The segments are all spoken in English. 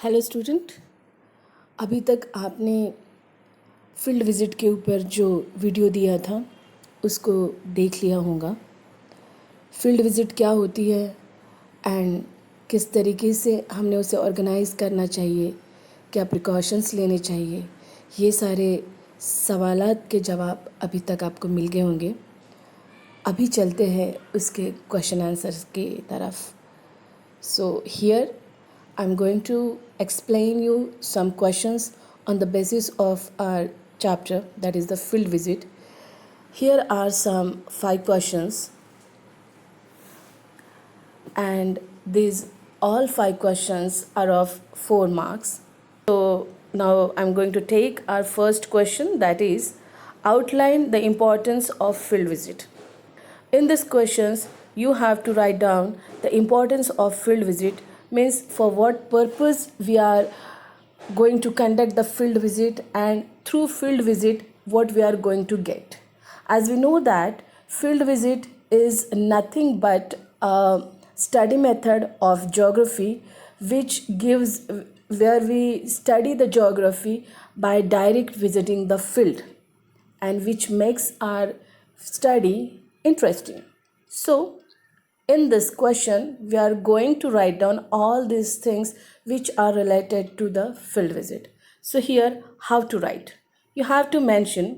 Hello student, अभी तक आपने फील्ड विज़िट के ऊपर जो वीडियो दिया था उसको देख लिया होगा। फील्ड विज़िट क्या होती है एंड किस तरीके से हमने उसे ऑर्गेनाइज़ करना चाहिए, क्या प्रिकॉशंस लेने चाहिए, ये सारे सवालात के जवाब अभी तक आपको मिल गए होंगे। अभी चलते हैं उसके क्वेश्चन आंसर्स की तरफ। So here I'm going to explain you some questions on the basis of our chapter, that is the field visit. Here are some 5 questions, and these all 5 questions are of 4 marks. So now I'm going to take our first question, that is outline the importance of field visit. In these questions, you have to write down the importance of field visit, means for what purpose we are going to conduct the field visit, and through field visit what we are going to get. As we know that field visit is nothing but a study method of geography which gives where we study the geography by direct visiting the field, and which makes our study interesting. So, in this question, we are going to write down all these things which are related to the field visit. So, here, how to write? You have to mention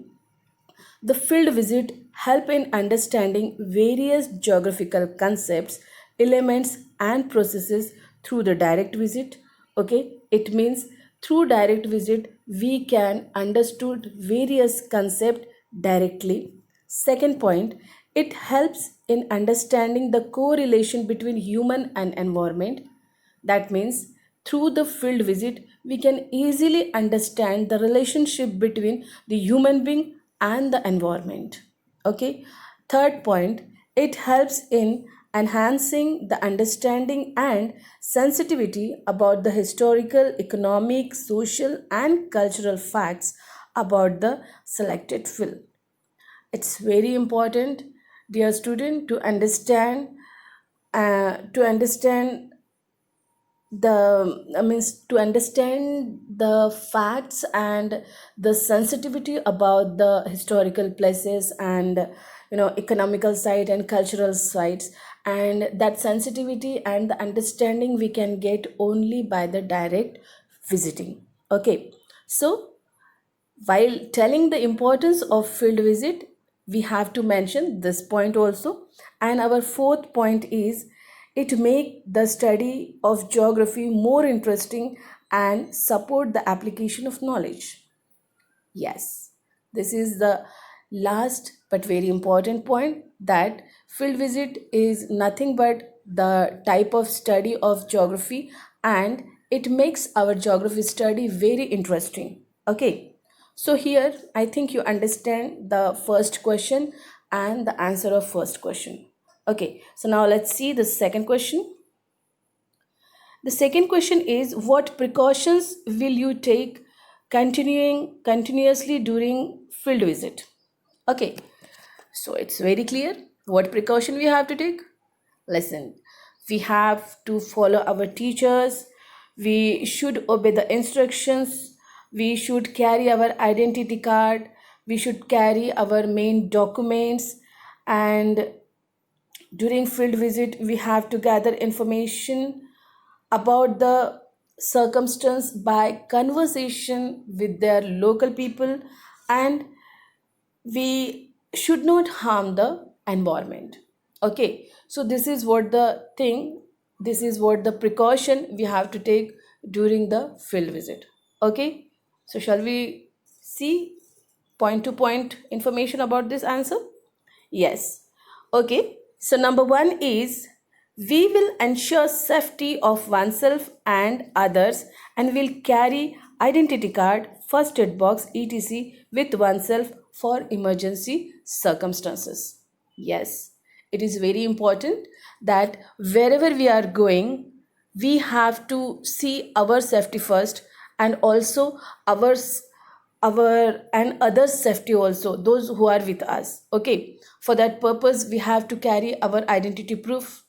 the field visit help in understanding various geographical concepts, elements, and processes through the direct visit. Okay, it means through direct visit we can understood various concepts directly. Second point, it helps in understanding the correlation between human and environment. That means through the field visit, we can easily understand the relationship between the human being and the environment. Okay. Third point, it helps in enhancing the understanding and sensitivity about the historical, economic, social, and cultural facts about the selected field. It's very important, dear student, to understand to understand the facts and the sensitivity about the historical places and economical side and cultural sites, and that sensitivity and the understanding we can get only by the direct visiting. Okay, so while telling the importance of field visit, we have to mention this point also. And our fourth point is it make the study of geography more interesting and support the application of knowledge. Yes, this is the last but very important point, that field visit is nothing but the type of study of geography, and it makes our geography study very interesting. Okay, so here I think you understand the first question and the answer of first question. Okay, so now let's see the second question. The second question is, what precautions will you take continuously during field visit? Okay, so it's very clear what precaution we have to take. Listen, we have to follow our teachers, we should obey the instructions, we should carry our identity card, we should carry our main documents, and during field visit we have to gather information about the circumstance by conversation with their local people, and we should not harm the environment. Okay, so this is what the precaution we have to take during the field visit. Okay, so shall we see point to point information about this answer? Yes. Okay. So number 1 is, we will ensure safety of oneself and others and will carry identity card, first aid box, etc. with oneself for emergency circumstances. Yes, it is very important that wherever we are going, we have to see our safety first, and also our and others safety also, those who are with us. Okay, for that purpose we have to carry our identity proof,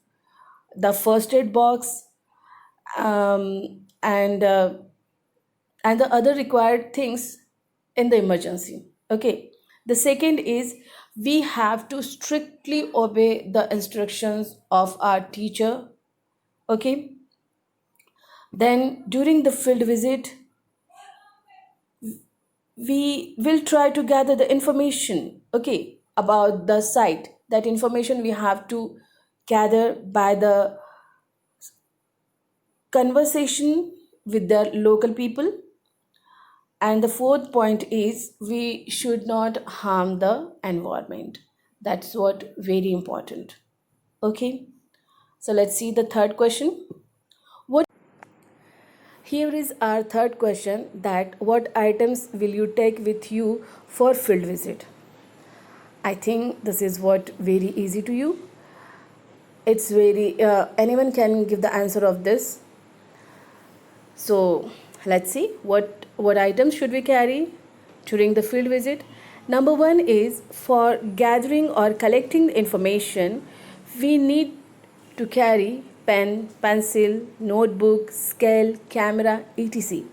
the first aid box, and uh, and the other required things in the emergency. Okay. The second is we have to strictly obey the instructions of our teacher. Okay. Then during the field visit, we will try to gather the information, okay, about the site. That information we have to gather by the conversation with the local people. And the fourth point is we should not harm the environment. That's what very important. Okay. So let's see the third question. What Here is our third question, that what items will you take with you for field visit? I think this is what very easy to you. It's very anyone can give the answer of this. So let's see what items should we carry during the field visit. Number one is for gathering or collecting the information, we need to carry pen, pencil, notebook, scale, camera, etc.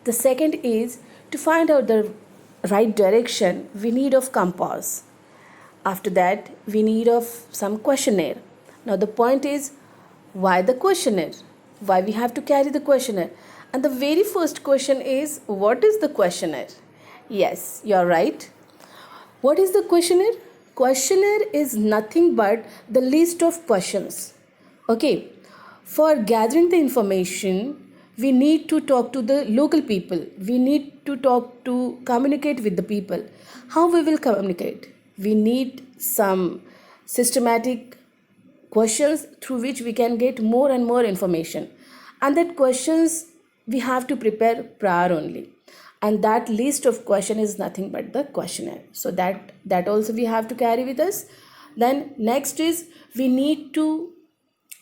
The second is to find out the right direction, we need of compass. After that, we need of some questionnaire. Now the point is, why the questionnaire? Why we have to carry the questionnaire? And the very first question is, what is the questionnaire? Yes, you're right. What is the questionnaire? Questionnaire is nothing but the list of questions. Okay. For gathering the information, we need to talk to the local people. We need to communicate with the people. How we will communicate? We need some systematic questions through which we can get more and more information. And that questions we have to prepare prior only. And that list of question is nothing but the questionnaire. So that also we have to carry with us. Then next is we need to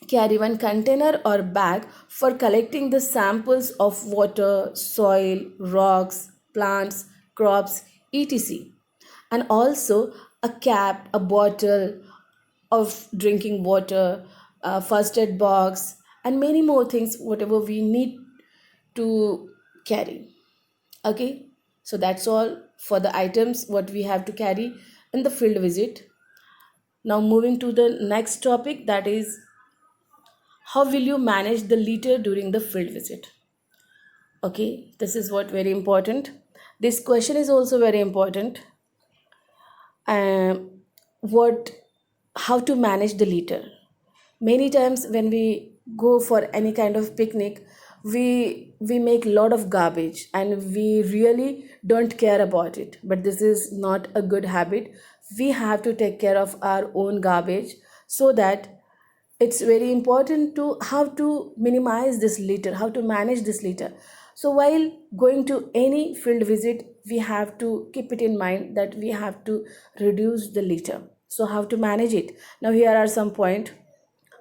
carry one container or bag for collecting the samples of water, soil, rocks, plants, crops, etc. And also a cap, a bottle of drinking water, a first aid box, and many more things, whatever we need to carry. Okay, so that's all for the items what we have to carry in the field visit. Now moving to the next topic, that is how will you manage the litter during the field visit? Okay, this is what very important. This question is also very important. Um, what How to manage the litter? Many times when we go for any kind of picnic, we make a lot of garbage and we really don't care about it, but this is not a good habit. We have to take care of our own garbage, so that it's very important to how to minimize this litter, how to manage this litter. So while going to any field visit, we have to keep it in mind that we have to reduce the litter. So how to manage it? Now here are some points.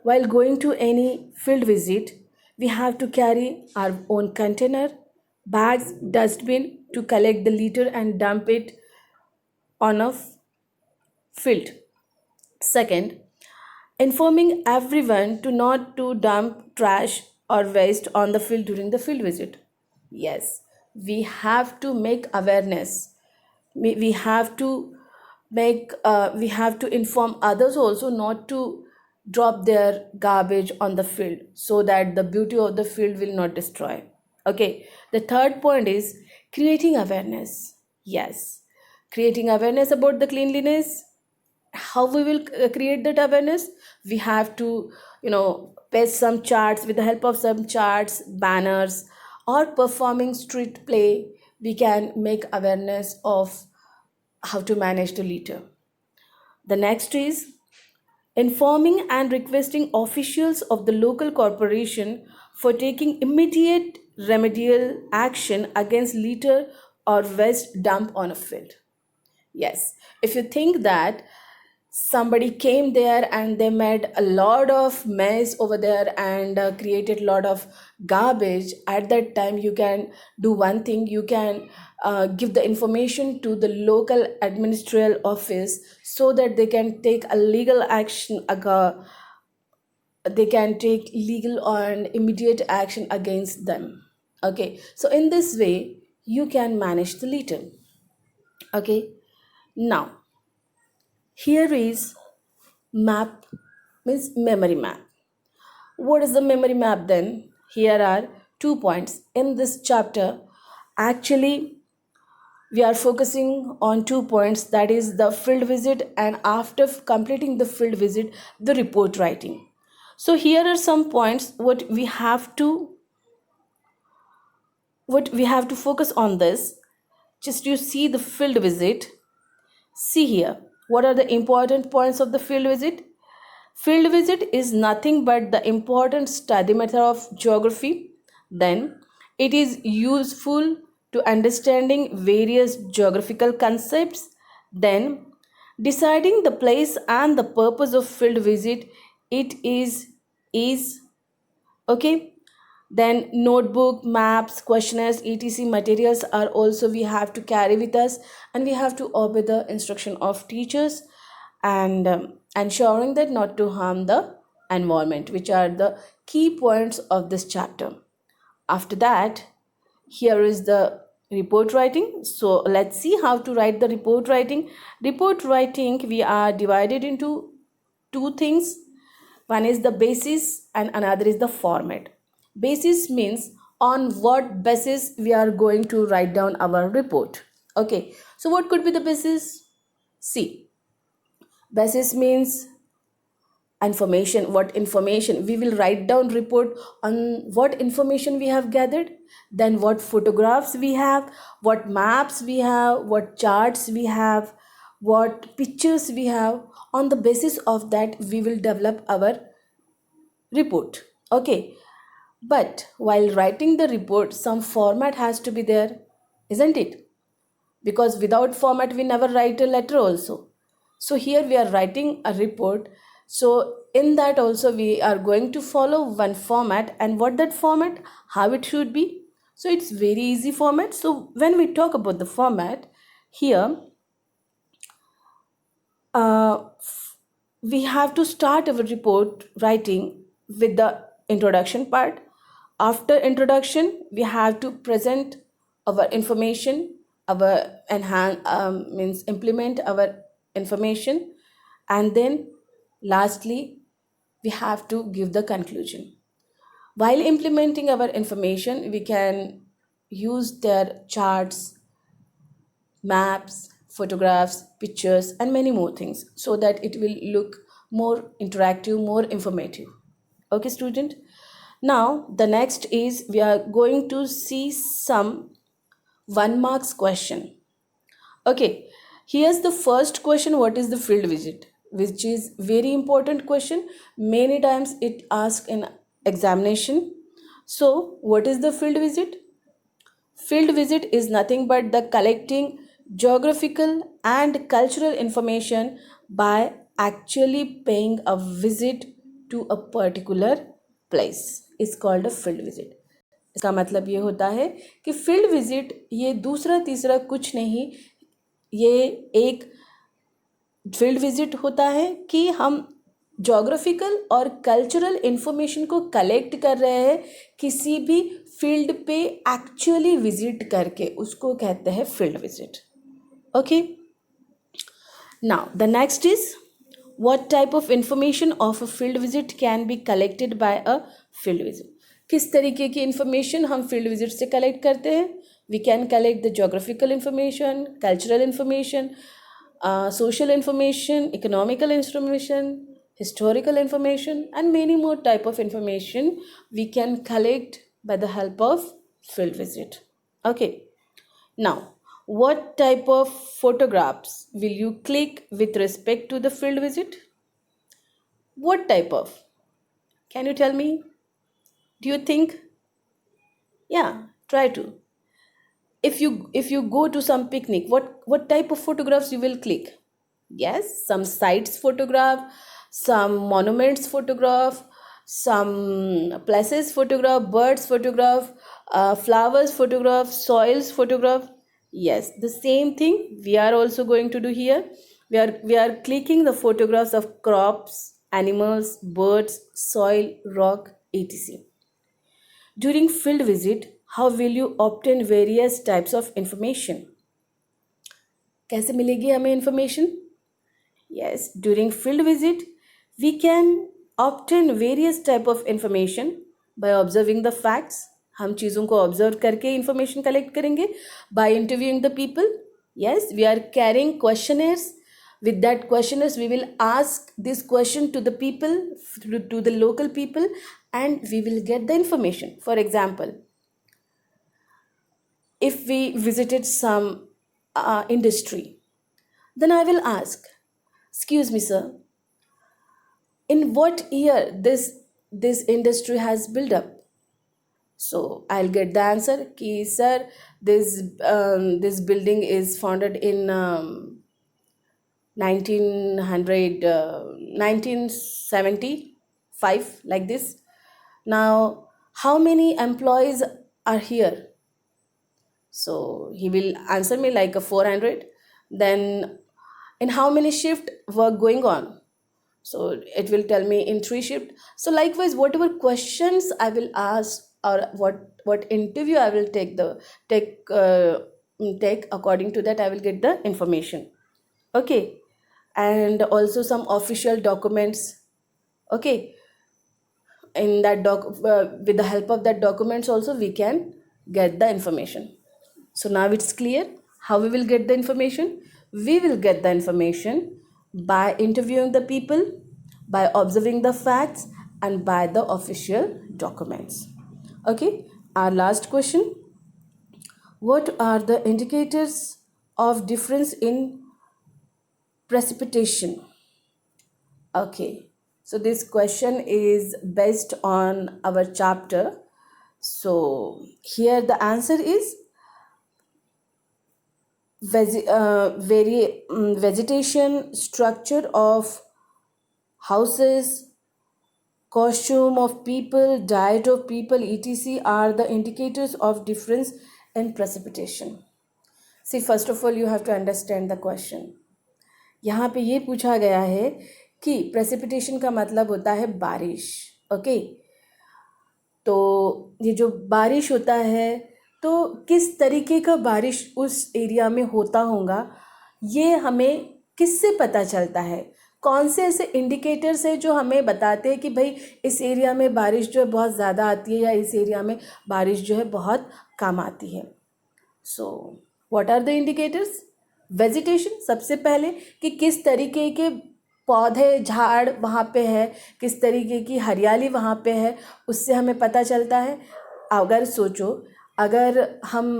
While going to any field visit, we have to carry our own container, bags, dustbin to collect the litter and dump it on a field. Second, informing everyone to not to dump trash or waste on the field during the field visit. Yes, we have to make awareness. We have to we have to inform others also not to drop their garbage on the field, so that the beauty of the field will not destroy. Okay, the third point is creating awareness. Yes, creating awareness about the cleanliness. How we will create that awareness? We have to paste some charts. With the help of some charts, banners, or performing street play, we can make awareness of how to manage the litter. The next is informing and requesting officials of the local corporation for taking immediate remedial action against litter or waste dump on a field. Yes, if you think that somebody came there and they made a lot of mess over there and created a lot of garbage, at that time you can do one thing. You can give the information to the local administrative office, so that they can take a legal action they can take legal and immediate action against them. Okay, so in this way you can manage the litter. Okay, now here is map, means memory map. What is the memory map then? Here are 2 points in this chapter. Actually, we are focusing on 2 points, that is the field visit, and after completing the field visit, the report writing. So here are some points what we have to focus on this. Just you see the field visit. See here, what are the important points of the field visit? Field visit is nothing but the important study method of geography. Then, it is useful to understanding various geographical concepts. Then, deciding the place and the purpose of field visit. It is okay. Then notebook, maps, questionnaires, etc materials are also we have to carry with us, and we have to obey the instruction of teachers, and ensuring that not to harm the environment, which are the key points of this chapter. After that, here is the report writing. So let's see how to write the report writing. Report writing, we are divided into two things. One is the basis and another is the format. Basis means on what basis we are going to write down our report. Okay, so what could be the basis? See, basis means information. What information we will write down report on? What information we have gathered, then what photographs we have, what maps we have, what charts we have, what pictures we have. On the basis of that we will develop our report. Okay, but while writing the report, some format has to be there, isn't it? Because without format we never write a letter also. So here we are writing a report, so in that also we are going to follow one format. And what that format, how it should be? So it's very easy format. So when we talk about the format here, uh, we have to start our report writing with the introduction part. After introduction, we have to present our information, our enhance means implement our information, and then lastly we have to give the conclusion. While implementing our information, we can use their charts, maps, photographs, pictures, and many more things, so that it will look more interactive, more informative. Okay, student. Now, the next is we are going to see some 1 marks question. Okay, here's the first question. What is the field visit? Which is very important question. Many times it asks in examination. So, what is the field visit? Field visit is nothing but the collecting geographical and cultural information by actually paying a visit to a particular place is called a field visit. इसका मतलब ये होता है कि field visit ये दूसरा तीसरा कुछ नहीं, ये एक फील्ड विजिट होता है कि हम जोग्राफिकल और कल्चरल इंफॉर्मेशन को कलेक्ट कर रहे हैं किसी भी फील्ड पे एक्चुअली विजिट करके, उसको कहते हैं field visit. Okay, now the next is what type of information of a field visit can be collected by a field visit. किस तरीके की इंफॉर्मेशन हम फील्ड विजिट से कलेक्ट करते हैं? We can collect the geographical information, cultural information, social information, economical information, historical information, and many more type of information we can collect by the help of field visit. Okay, now what type of photographs will you click with respect to the field visit? What type of? Can you tell me? Do you think? Yeah, try to. If you go to some picnic, what type of photographs you will click? Yes, some sites photograph, some monuments photograph, some places photograph, birds photograph, flowers photograph, soils photograph. Yes, the same thing we are also going to do here. We are clicking the photographs of crops, animals, birds, soil, rock, etc. During field visit, how will you obtain various types of information? कैसे मिलेगी हमें information? Yes, during field visit, we can obtain various type of information by observing the facts. हम चीज़ों को observe करके information collect करेंगे. By interviewing the people, yes, we are carrying questionnaires. With that questionnaires, we will ask this question to the people, to the local people, and we will get the information. For example, if we visited some industry, then I will ask, excuse me, sir, in what year this industry has built up? So I'll get the answer ki sir, this building is founded in 1900 1975, like this. Now, how many employees are here? So he will answer me like a 400. Then in how many shift work going on? So it will tell me in 3 shift. So likewise, whatever questions I will ask, or what interview I will take, according to that I will get the information. Okay. And also some official documents. Okay. In that with the help of that documents also we can get the information. So now it's clear how we will get the information. We will get the information by interviewing the people, by observing the facts, and by the official documents. Okay, our last question. What are the indicators of difference in precipitation? Okay, so this question is based on our chapter. So here the answer is vegetation, structure of houses, costume of people, diet of people, etc. are the indicators of difference in precipitation. See, first of all, you have to understand the question. यहाँ पे ये पूछा गया है कि precipitation का मतलब होता है बारिश. ओके, तो ये जो बारिश होता है, तो किस तरीके का बारिश उस एरिया में होता होगा, ये हमें किससे पता चलता है? कौन से ऐसे इंडिकेटर्स है जो हमें बताते हैं कि भाई इस एरिया में बारिश जो है बहुत ज़्यादा आती है, या इस एरिया में बारिश जो है बहुत कम आती है? So what are the indicators? Vegetation, सबसे पहले कि किस तरीके के पौधे झाड़ वहाँ पे है, किस तरीके की हरियाली वहाँ पे है, उससे हमें पता चलता है. अगर सोचो, अगर हम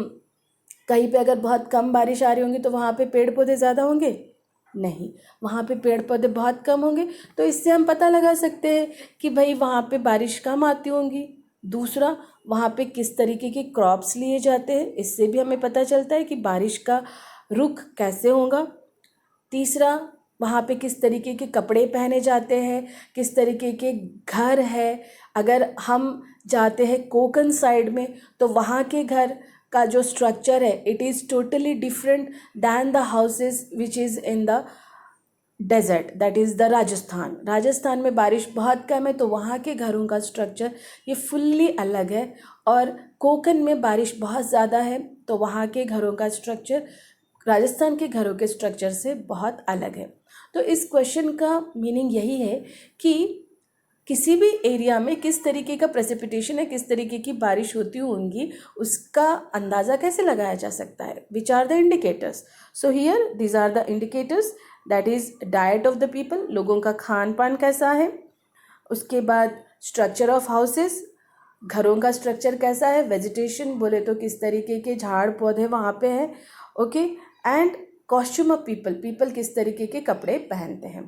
कहीं पे अगर बहुत कम बारिश आ रही होंगी तो वहाँ पे पेड़ पौधे ज़्यादा होंगे? नहीं, वहाँ पे पेड़ पौधे बहुत कम होंगे. तो इससे हम पता लगा सकते हैं कि भाई वहाँ पे बारिश कम आती होंगी. दूसरा, वहाँ पे किस तरीके के क्रॉप्स लिए जाते हैं, इससे भी हमें पता चलता है कि बारिश का रुख कैसे होगा. तीसरा, वहाँ पे किस तरीके के कपड़े पहने जाते हैं, किस तरीके के घर है. अगर हम जाते हैं कोकन साइड में तो वहाँ के घर का जो स्ट्रक्चर है, it is totally different than the houses which is in the desert, that is the Rajasthan. Rajasthan में बारिश बहुत कम है तो वहाँ के घरों का स्ट्रक्चर ये फुल्ली अलग है. और कोकन में बारिश बहुत ज़्यादा है तो वहाँ के घरों का स्ट्रक्चर राजस्थान के घरों के स्ट्रक्चर से बहुत अलग है. तो इस क्वेश्चन का मीनिंग यही है कि किसी भी एरिया में किस तरीके का प्रेसिपिटेशन है, किस तरीके की बारिश होती होंगी, उसका अंदाज़ा कैसे लगाया जा सकता है. Which are the indicators? So here these are the indicators, that is diet of the people, लोगों का खान पान कैसा है. उसके बाद स्ट्रक्चर ऑफ हाउसेस, घरों का स्ट्रक्चर कैसा है. वेजिटेशन बोले तो किस तरीके के झाड़ पौधे वहाँ पे हैं. Okay, and costume of people, people किस तरीके के कपड़े पहनते हैं.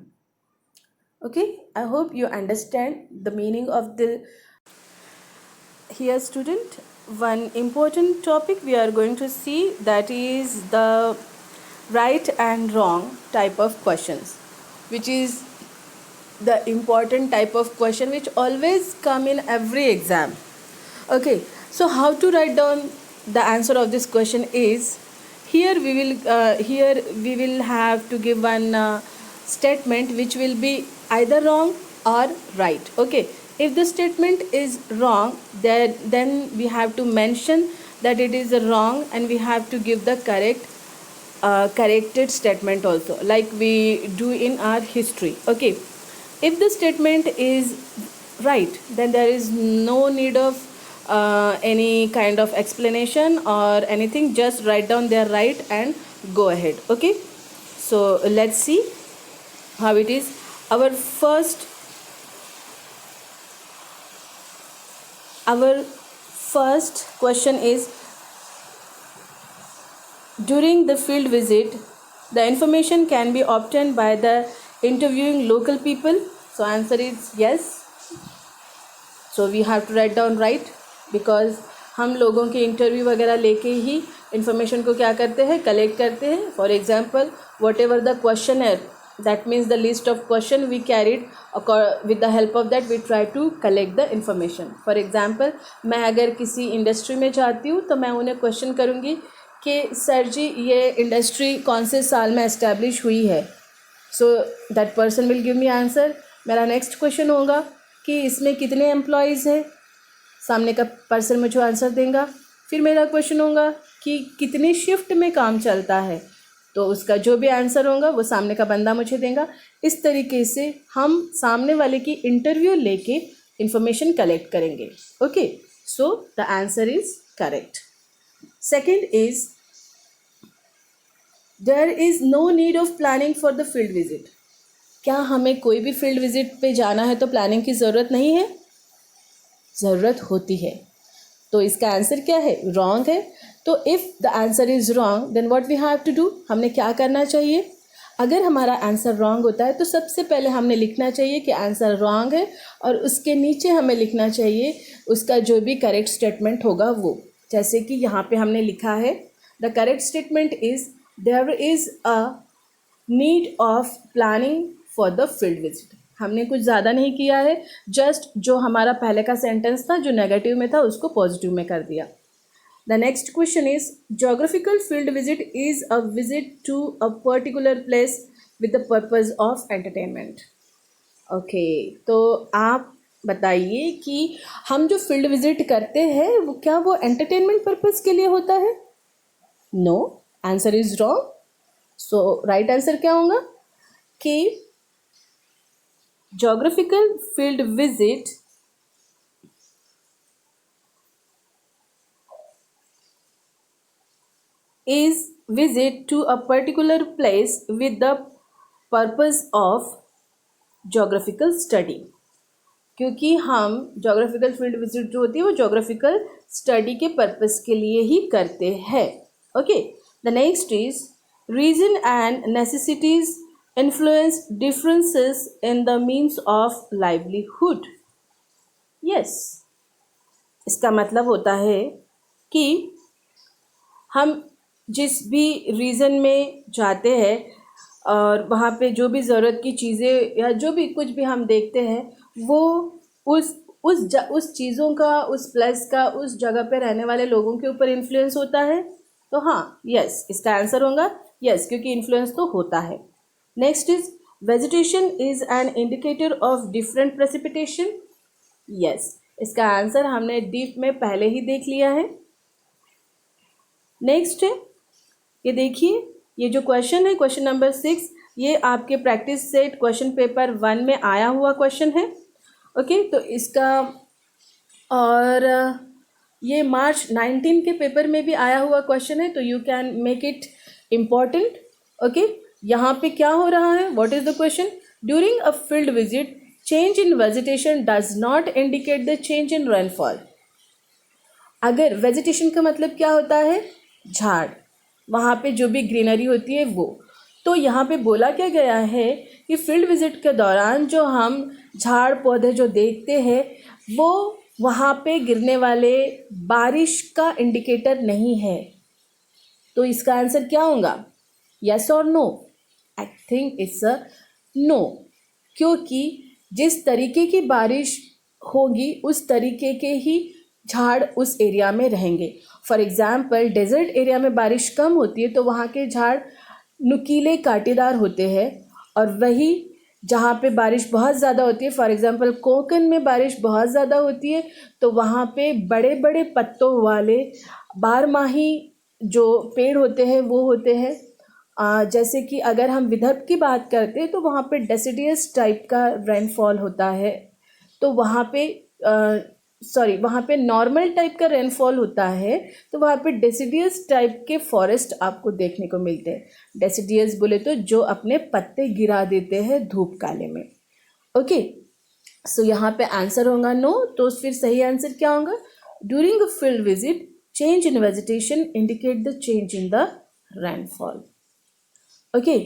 Okay, I hope you understand the meaning of the. Here student, one important topic we are going to see, that is the right and wrong type of questions, which is the important type of question which always come in every exam. Okay, so how to write down the answer of this question is, here we will have to give one statement which will be either wrong or right. Okay, if the statement is wrong, then we have to mention that it is wrong, and we have to give the corrected statement also, like we do in our history. Okay, if the statement is right, then there is no need of any kind of explanation or anything. Just write down their right and go ahead. Okay, so let's see how it is. Our first question is, during the field visit, the information can be obtained by the interviewing local people. So answer is yes. So we have to write down right, because हम लोगों के interview वगैरह लेके ही information को क्या करते हैं, collect करते हैं. For example, what ever the question है, that means the list of question we carried, with the help of that we try to collect the information. For example, मैं अगर किसी इंडस्ट्री में जाती हूँ तो मैं उन्हें क्वेश्चन करूँगी कि सर जी ये इंडस्ट्री कौन से साल में एस्टैब्लिश हुई है. So that person will give me answer. मेरा नेक्स्ट क्वेश्चन होगा कि इसमें कितने एम्प्लॉयज़ हैं, सामने का पर्सन मुझे आंसर देगा. फिर मेरा क्वेश्चन होगा कि कितनी शिफ्ट में काम चलता है, तो उसका जो भी आंसर होगा वो सामने का बंदा मुझे देगा. इस तरीके से हम सामने वाले की इंटरव्यू लेके इंफॉर्मेशन कलेक्ट करेंगे. Okay, so the answer is correct. Second is, there is no need of planning for the field visit. क्या हमें कोई भी फील्ड विजिट पे जाना है तो प्लानिंग की ज़रूरत नहीं है? ज़रूरत होती है. तो इसका आंसर क्या है? रॉन्ग है. तो if the answer is wrong, then what we have to do, हमने क्या करना चाहिए? अगर हमारा आंसर रॉन्ग होता है तो सबसे पहले हमने लिखना चाहिए कि आंसर रॉन्ग है, और उसके नीचे हमें लिखना चाहिए उसका जो भी करेक्ट स्टेटमेंट होगा वो. जैसे कि यहाँ पे हमने लिखा है, the correct statement is, there is a need of planning for the field visit. हमने कुछ ज़्यादा नहीं किया है, जस्ट जो हमारा पहले का सेंटेंस था जो नेगेटिव में था उसको पॉजिटिव में कर दिया. The next question is, geographical field visit is a visit to a particular place with the purpose of entertainment. Okay, तो आप बताइए कि हम जो फील्ड विजिट करते हैं वो क्या वो एंटरटेनमेंट पर्पज़ के लिए होता है? No, answer is wrong. So right answer क्या होगा कि geographical field visit is visit to a particular place with the purpose of geographical study. क्योंकि हम geographical field visit जो होती है वो geographical study के purpose के लिए ही करते हैं. Okay, the next is, reason and necessities influence differences in the means of livelihood. Yes, इसका मतलब होता है कि हम जिस भी रीज़न में जाते हैं और वहाँ पे जो भी ज़रूरत की चीज़ें या जो भी कुछ भी हम देखते हैं वो उस चीज़ों का, उस प्लेस का, उस जगह पे रहने वाले लोगों के ऊपर इन्फ्लुएंस होता है. तो हाँ, यस, इसका आंसर होगा यस, क्योंकि इन्फ्लुएंस तो होता है. Next is, vegetation is an indicator of different precipitation. Yes, इसका आंसर हमने डीप में पहले ही देख लिया है. नेक्स्ट है, ये देखिए, ये जो क्वेश्चन है, क्वेश्चन नंबर 6, ये आपके प्रैक्टिस सेट क्वेश्चन पेपर 1 में आया हुआ क्वेश्चन है. ओके, तो इसका, और ये मार्च 19 के पेपर में भी आया हुआ क्वेश्चन है, तो you can make it important. Okay, यहाँ पे क्या हो रहा है, what is the question? During a field visit, change in vegetation does not indicate the change in rainfall. अगर वेजिटेशन का मतलब क्या होता है? झाड़, वहाँ पे जो भी ग्रीनरी होती है वो. तो यहाँ पे बोला क्या गया है कि फील्ड विजिट के दौरान जो हम झाड़ पौधे जो देखते हैं वो वहाँ पे गिरने वाले बारिश का इंडिकेटर नहीं है. तो इसका आंसर क्या होगा? यस और no? I think it's a no, क्योंकि जिस तरीके की बारिश होगी उस तरीके के ही झाड़ उस एरिया में रहेंगे. फॉर एग्ज़ाम्पल, डेजर्ट एरिया में बारिश कम होती है तो वहाँ के झाड़ नुकीले कांटेदार होते हैं, और वही जहाँ पे बारिश बहुत ज़्यादा होती है, फॉर एग्जांपल कोंकण में बारिश बहुत ज़्यादा होती है, तो वहाँ पे बड़े बड़े पत्तों वाले बारमाही जो पेड़ होते हैं वो होते हैं। जैसे कि अगर हम विदर्भ की बात करते हैं तो वहाँ पे डेसिडियस टाइप का रेनफॉल होता है, तो वहाँ पे वहाँ पे नॉर्मल टाइप का रेनफॉल होता है, तो वहाँ पे डेसिडियस टाइप के फॉरेस्ट आपको देखने को मिलते हैं। डेसिडियस बोले तो जो अपने पत्ते गिरा देते हैं धूप काले में। ओके, सो यहाँ पे आंसर होगा नो, तो फिर सही आंसर क्या होगा? During a field visit change in vegetation indicate the change in the rainfall. Okay,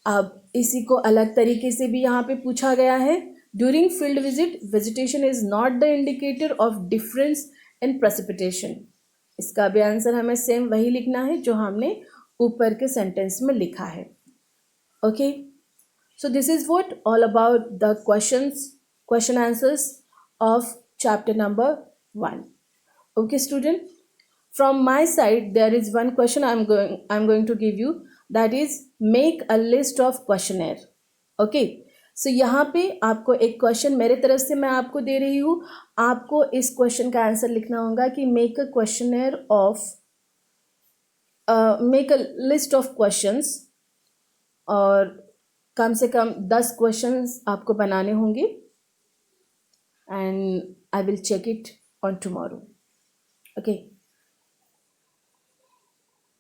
अब इसी को अलग तरीके से भी यहाँ पे पूछा गया है। During field visit vegetation is not the indicator of difference in precipitation. इसका भी आंसर हमें सेम वही लिखना है जो हमने ऊपर के सेंटेंस में लिखा है। Okay, so this is what all about the question answers of chapter number 1. Okay student, from my side there is one question I'm going to give you, that is make a list of questionnaire. Okay, so यहाँ पे आपको एक question मेरे तरफ से मैं आपको दे रही हूँ, आपको इस क्वेश्चन का आंसर लिखना होगा कि make a questionnaire of make a list of questions, और कम से कम 10 क्वेश्चंस आपको बनाने होंगे, and I will check it on tomorrow. Okay,